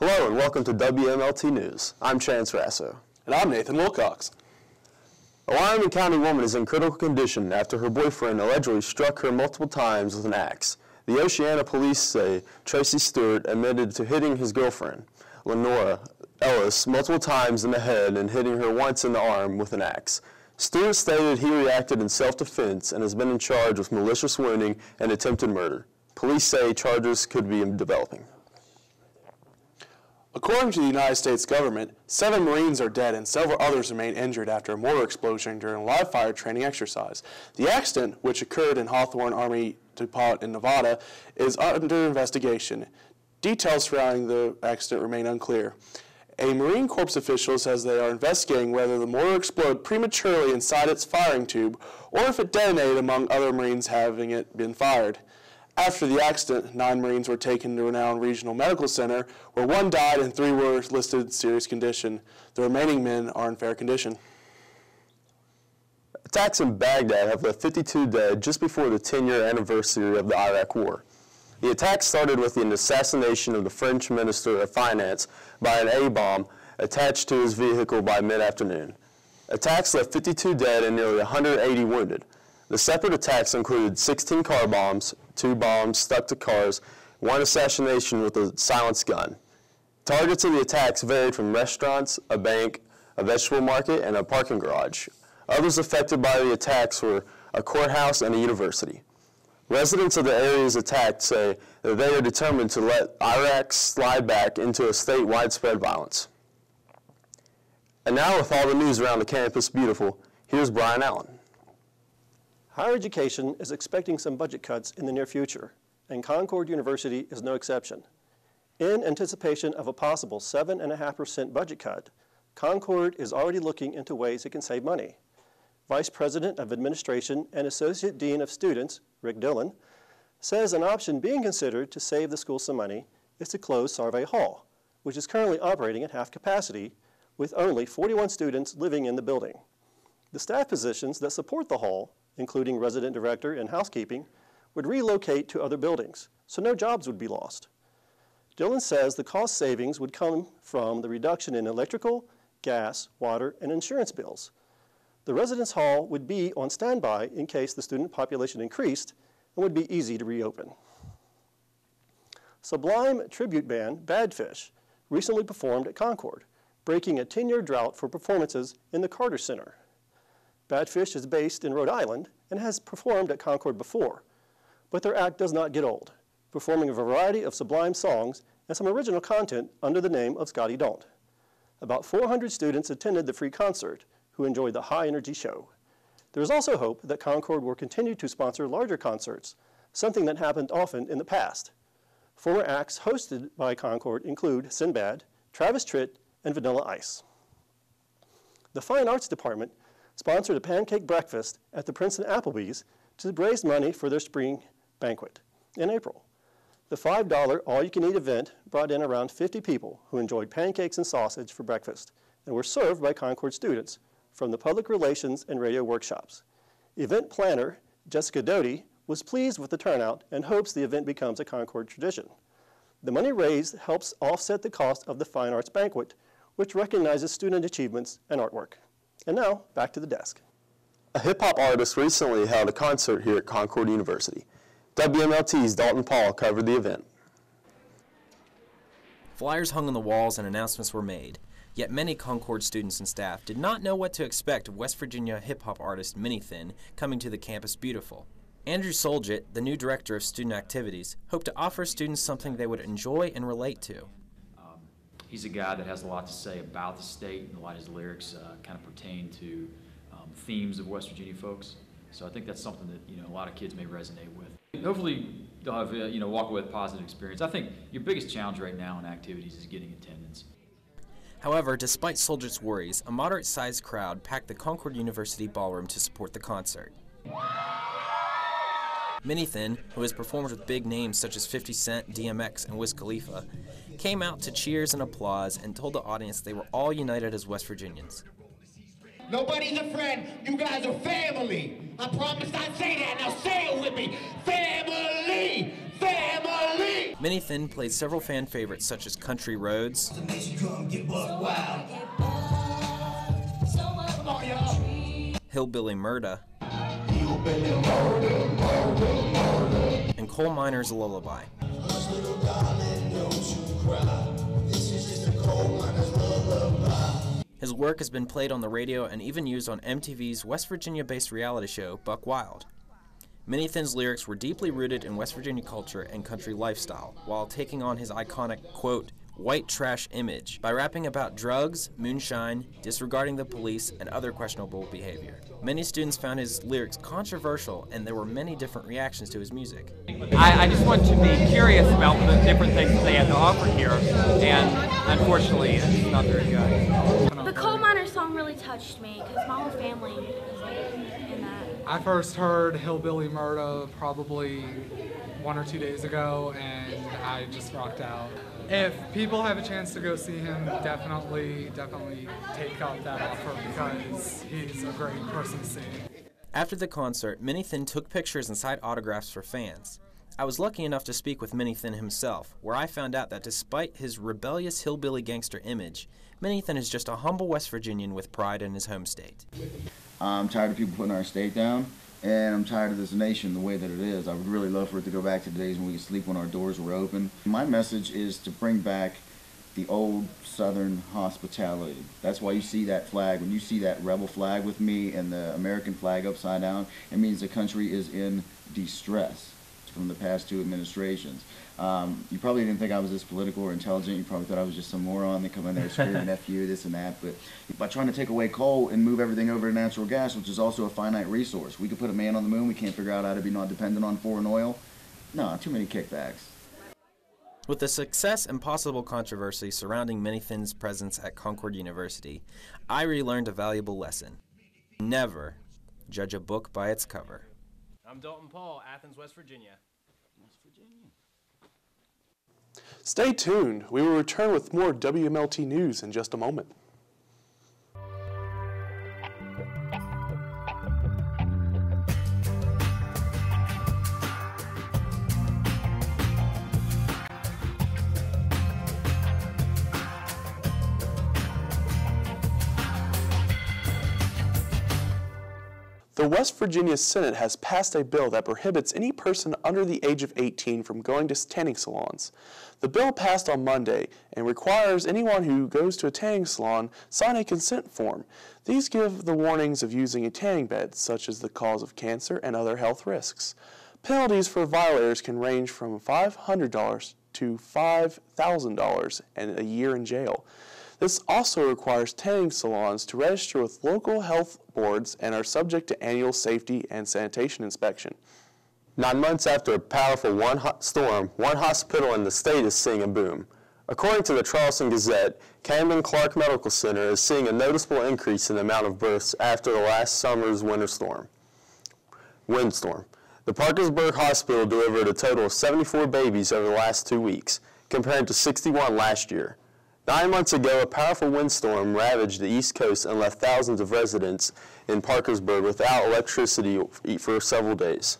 Hello and welcome to WMLT News. I'm Chance Rasso. And I'm Nathan Wilcox. A Wyoming County woman is in critical condition after her boyfriend allegedly struck her multiple times with an axe. The Oceana police say Tracy Stewart admitted to hitting his girlfriend, Lenora Ellis, multiple times in the head and hitting her once in the arm with an axe. Stewart stated he reacted in self-defense and has been in charge with malicious wounding and attempted murder. Police say charges could be developing. According to the United States government, 7 Marines are dead and several others remain injured after a mortar explosion during a live fire training exercise. The accident, which occurred in Hawthorne Army Depot in Nevada, is under investigation. Details surrounding the accident remain unclear. A Marine Corps official says they are investigating whether the mortar exploded prematurely inside its firing tube or if it detonated among other Marines having it been fired. After the accident, 9 Marines were taken to renowned regional medical center, where 1 died and 3 were listed in serious condition. The remaining men are in fair condition. Attacks in Baghdad have left 52 dead just before the 10-year anniversary of the Iraq War. The attack started with the assassination of the French Minister of Finance by an A-bomb attached to his vehicle by mid-afternoon. Attacks left 52 dead and nearly 180 wounded. The separate attacks included 16 car bombs, 2 bombs stuck to cars, 1 assassination with a silenced gun. Targets of the attacks varied from restaurants, a bank, a vegetable market, and a parking garage. Others affected by the attacks were a courthouse and a university. Residents of the areas attacked say that they are determined to let Iraq slide back into a state widespread violence. And now, with all the news around the campus beautiful, here's Brian Allen. Higher education is expecting some budget cuts in the near future, and Concord University is no exception. In anticipation of a possible 7.5% budget cut, Concord is already looking into ways it can save money. Vice President of Administration and Associate Dean of Students, Rick Dillon, says an option being considered to save the school some money is to close Sarvey Hall, which is currently operating at half capacity, with only 41 students living in the building. The staff positions that support the hall, including resident director and housekeeping, would relocate to other buildings, so no jobs would be lost. Dillon says the cost savings would come from the reduction in electrical, gas, water, and insurance bills. The residence hall would be on standby in case the student population increased and would be easy to reopen. Sublime tribute band Bad Fish recently performed at Concord, breaking a 10-year drought for performances in the Carter Center. Bad Fish is based in Rhode Island and has performed at Concord before, but their act does not get old, performing a variety of Sublime songs and some original content under the name of Scotty Don't. About 400 students attended the free concert, who enjoyed the high-energy show. There is also hope that Concord will continue to sponsor larger concerts, something that happened often in the past. Former acts hosted by Concord include Sinbad, Travis Tritt, and Vanilla Ice. The Fine Arts Department sponsored a pancake breakfast at the Princeton Applebee's to raise money for their spring banquet in April. The $5 all-you-can-eat event brought in around 50 people who enjoyed pancakes and sausage for breakfast and were served by Concord students from the public relations and radio workshops. Event planner Jessica Doty was pleased with the turnout and hopes the event becomes a Concord tradition. The money raised helps offset the cost of the Fine Arts Banquet, which recognizes student achievements and artwork. And now, back to the desk. A hip-hop artist recently held a concert here at Concord University. WMLT's Dalton Paul covered the event. Flyers hung on the walls and announcements were made. Yet many Concord students and staff did not know what to expect of West Virginia hip-hop artist Minithin coming to the campus beautiful. Andrew Soljet, the new director of student activities, hoped to offer students something they would enjoy and relate to. He's a guy that has a lot to say about the state, and a lot of his lyrics kind of pertain to themes of West Virginia folks. So I think that's something that a lot of kids may resonate with. Hopefully they'll have walk away with positive experience. I think your biggest challenge right now in activities is getting attendance. However, despite Soljet's worries, a moderate-sized crowd packed the Concord University ballroom to support the concert. Minithin, who has performed with big names such as 50 Cent, DMX, and Wiz Khalifa, came out to cheers and applause and told the audience they were all united as West Virginians. Nobody's a friend. You guys are family. I promise I'd say that. Now say it with me. Family! Family! Minnie played several fan favorites such as Country Roads, Hillbilly Murda, and Coal Miner's Lullaby. His work has been played on the radio and even used on MTV's West Virginia-based reality show, Buck Wild. Minnie lyrics were deeply rooted in West Virginia culture and country lifestyle, while taking on his iconic, quote, white trash image by rapping about drugs, moonshine, disregarding the police, and other questionable behavior. Many students found his lyrics controversial, and there were many different reactions to his music. I just want to be curious about the different things that they have to offer here, and unfortunately, it's not very good. The Coal Miner song really touched me, because my whole family is like in that. I first heard Hillbilly Murda probably 1 or 2 days ago, and I just rocked out. If people have a chance to go see him, definitely take up that offer because he's a great person to see. After the concert, Minnie took pictures and signed autographs for fans. I was lucky enough to speak with Minnie himself, where I found out that despite his rebellious hillbilly gangster image, Minnie is just a humble West Virginian with pride in his home state. I'm tired of people putting our state down, and I'm tired of this nation the way that it is. I would really love for it to go back to the days when we could sleep when our doors were open. My message is to bring back the old Southern hospitality. That's why you see that flag. When you see that rebel flag with me and the American flag upside down, it means the country is in distress from the past 2 administrations. You probably didn't think I was this political or intelligent. You probably thought I was just some moron that come in there screaming F you, this and that. But by trying to take away coal and move everything over to natural gas, which is also a finite resource, we could put a man on the moon. We can't figure out how to be not dependent on foreign oil. No, too many kickbacks. With the success and possible controversy surrounding Minnie presence at Concord University, I relearned a valuable lesson. Never judge a book by its cover. I'm Dalton Paul, Athens, West Virginia. Stay tuned. We will return with more WMLT news in just a moment. The West Virginia Senate has passed a bill that prohibits any person under the age of 18 from going to tanning salons. The bill passed on Monday and requires anyone who goes to a tanning salon sign a consent form. These give the warnings of using a tanning bed, such as the cause of cancer and other health risks. Penalties for violators can range from $500 to $5,000 and a year in jail. This also requires tanning salons to register with local health boards and are subject to annual safety and sanitation inspection. 9 months after a powerful storm, one hospital in the state is seeing a boom. According to the Charleston Gazette, Camden Clark Medical Center is seeing a noticeable increase in the amount of births after the last summer's windstorm. The Parkersburg Hospital delivered a total of 74 babies over the last 2 weeks, compared to 61 last year. 9 months ago, a powerful windstorm ravaged the East Coast and left thousands of residents in Parkersburg without electricity for several days.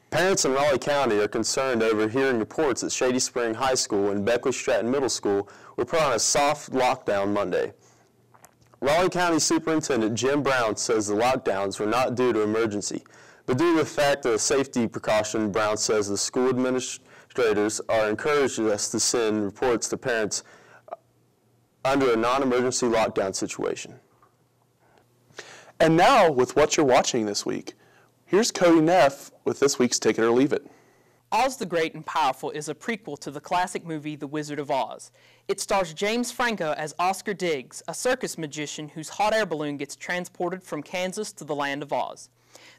Parents in Raleigh County are concerned over hearing reports that Shady Spring High School and Beckley Stratton Middle School were put on a soft lockdown Monday. Raleigh County Superintendent Jim Brown says the lockdowns were not due to emergency, but due to the fact of a safety precaution. Brown says the school administrators are encouraging us to send reports to parents under a non-emergency lockdown situation. And now, with what you're watching this week, here's Cody Neff with this week's Take It or Leave It. Oz the Great and Powerful is a prequel to the classic movie The Wizard of Oz. It stars James Franco as Oscar Diggs, a circus magician whose hot air balloon gets transported from Kansas to the land of Oz.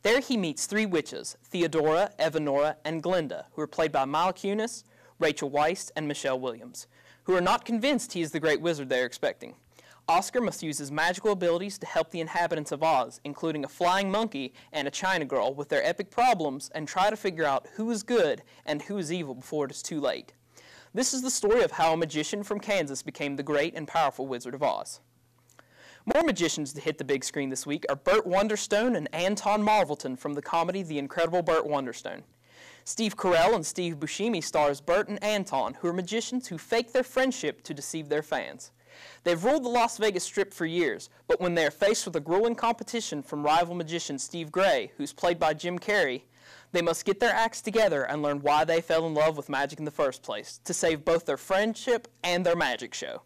There he meets 3 witches, Theodora, Evanora, and Glinda, who are played by Mila Kunis, Rachel Weisz, and Michelle Williams, who are not convinced he is the great wizard they are expecting. Oscar must use his magical abilities to help the inhabitants of Oz, including a flying monkey and a China girl, with their epic problems and try to figure out who is good and who is evil before it is too late. This is the story of how a magician from Kansas became the great and powerful Wizard of Oz. More magicians to hit the big screen this week are Burt Wonderstone and Anton Marvelton from the comedy The Incredible Burt Wonderstone. Steve Carell and Steve Buscemi stars Bert and Anton, who are magicians who fake their friendship to deceive their fans. They've ruled the Las Vegas Strip for years, but when they are faced with a grueling competition from rival magician Steve Gray, who's played by Jim Carrey, they must get their acts together and learn why they fell in love with magic in the first place, to save both their friendship and their magic show.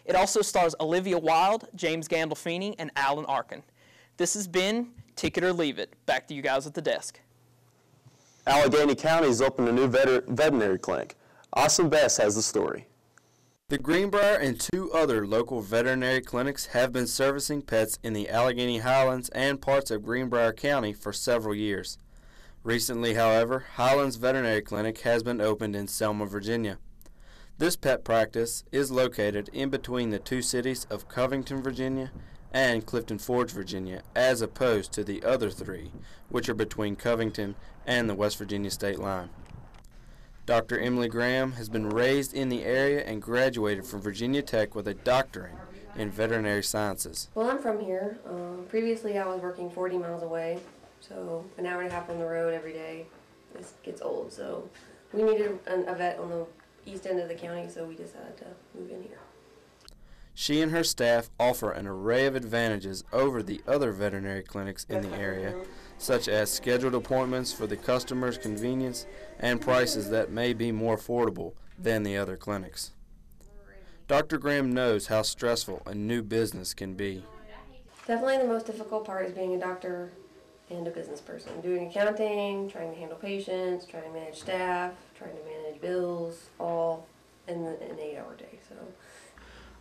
It also stars Olivia Wilde, James Gandolfini, and Alan Arkin. This has been Ticket or Leave It. Back to you guys at the desk. Allegheny County has opened a new veterinary clinic. Austin Best has the story. The Greenbrier and 2 other local veterinary clinics have been servicing pets in the Allegheny Highlands and parts of Greenbrier County for several years. Recently, however, Highlands Veterinary Clinic has been opened in Selma, Virginia. This pet practice is located in between the 2 cities of Covington, Virginia and Clifton Forge, Virginia, as opposed to the other 3, which are between Covington and the West Virginia state line. Dr. Emily Graham has been raised in the area and graduated from Virginia Tech with a doctorate in veterinary sciences. Well, I'm from here. Previously, I was working 40 miles away, so an hour and a half on the road every day. This gets old, so we needed a vet on the east end of the county, so we decided to move in here. She and her staff offer an array of advantages over the other veterinary clinics in the area, such as scheduled appointments for the customer's convenience and prices that may be more affordable than the other clinics. Dr. Graham knows how stressful a new business can be. Definitely the most difficult part is being a doctor and a business person. Doing accounting, trying to handle patients, trying to manage staff, trying to manage bills, all in an 8-hour day. So,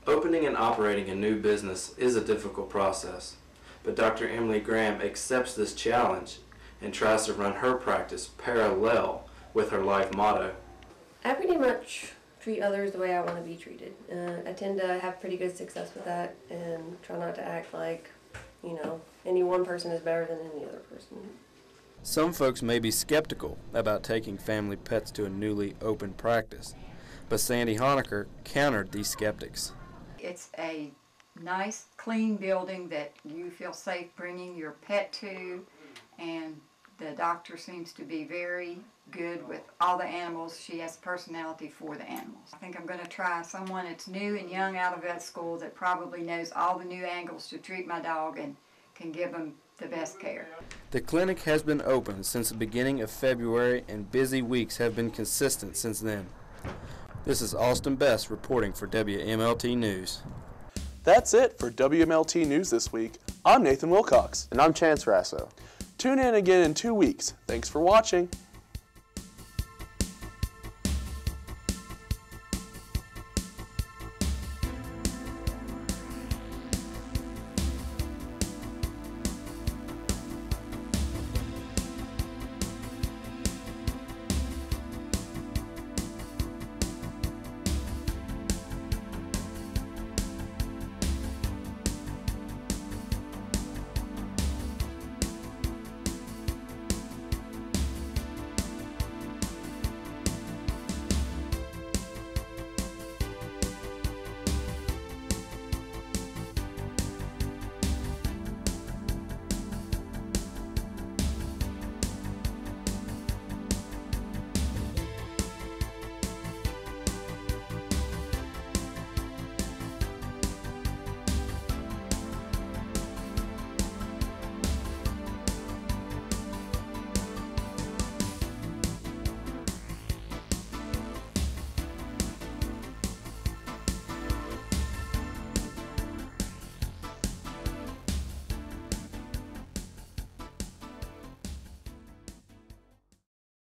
Opening and operating a new business is a difficult process, but Dr. Emily Graham accepts this challenge and tries to run her practice parallel with her life motto. I pretty much treat others the way I want to be treated. I tend to have pretty good success with that and try not to act like, any one person is better than any other person. Some folks may be skeptical about taking family pets to a newly opened practice, but Sandy Honecker countered these skeptics. It's a nice, clean building that you feel safe bringing your pet to, and the doctor seems to be very good with all the animals. She has personality for the animals. I think I'm going to try someone that's new and young out of vet school that probably knows all the new angles to treat my dog and can give him the best care. The clinic has been open since the beginning of February, and busy weeks have been consistent since then. This is Austin Best reporting for WMLT News. That's it for WMLT News this week. I'm Nathan Wilcox. And I'm Chance Rasso. Tune in again in 2 weeks. Thanks for watching.